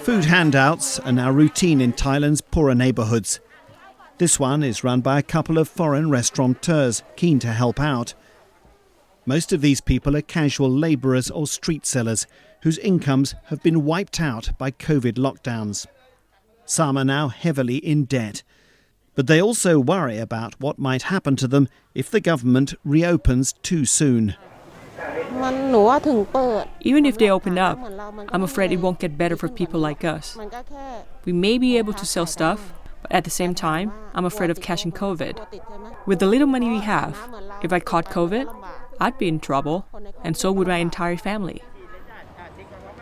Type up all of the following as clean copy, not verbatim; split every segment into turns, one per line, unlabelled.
Food handouts are now routine in Thailand's poorer neighbourhoods. This one is run by a couple of foreign restaurateurs keen to help out. Most of these people are casual labourers or street sellers whose incomes have been wiped out by Covid lockdowns. Some are now heavily in debt. But they also worry about what might happen to them if the government reopens too soon.
Even if they open up, I'm afraid it won't get better for people like us. We may be able to sell stuff, but at the same time, I'm afraid of catching COVID. With the little money we have, if I caught COVID, I'd be in trouble, and so would my entire family.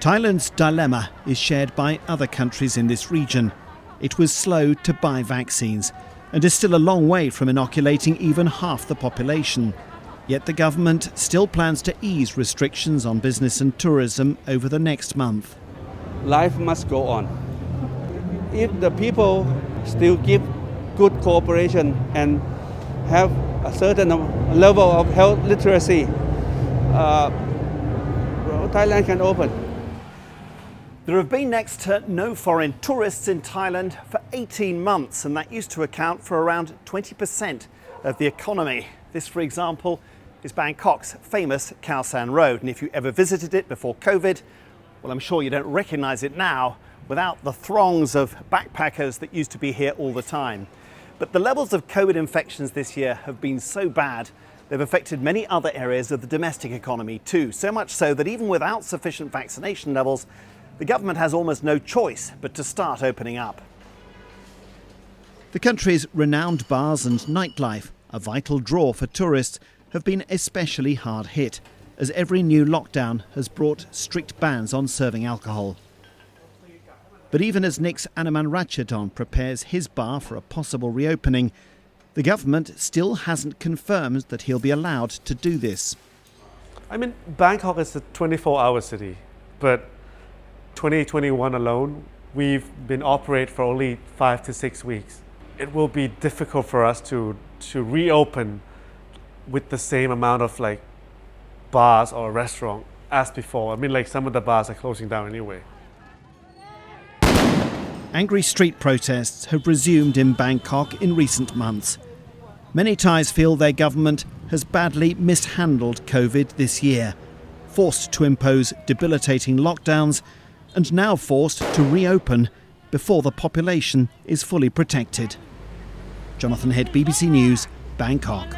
Thailand's dilemma is shared by other countries in this region. It was slow to buy vaccines and is still a long way from inoculating even half the population. Yet the government still plans to ease restrictions on business and tourism over the next month.
Life must go on. If the people still give good cooperation and have a certain level of health literacy, Thailand can open.
There have been next to no foreign tourists in Thailand for 18 months, and that used to account for around 20% of the economy. This, for example, is Bangkok's famous Khao San Road, and if you ever visited it before Covid, well, I'm sure you don't recognise it now without the throngs of backpackers that used to be here all the time. But the levels of Covid infections this year have been so bad, they've affected many other areas of the domestic economy too, so much so that even without sufficient vaccination levels, the government has almost no choice but to start opening up. The country's renowned bars and nightlife, a vital draw for tourists, have been especially hard hit, as every new lockdown has brought strict bans on serving alcohol. But even as Nick's Anaman Ratchadon prepares his bar for a possible reopening, the government still hasn't confirmed that he'll be allowed to do this.
I mean, Bangkok is a 24-hour city, but 2021 alone, we've been operating for only 5 to 6 weeks. It will be difficult for us to reopen with the same amount of bars or restaurant as before. I mean, some of the bars are closing down anyway.
Angry street protests have resumed in Bangkok in recent months. Many Thais feel their government has badly mishandled Covid this year, forced to impose debilitating lockdowns and now forced to reopen before the population is fully protected. Jonathan Head, BBC News, Bangkok.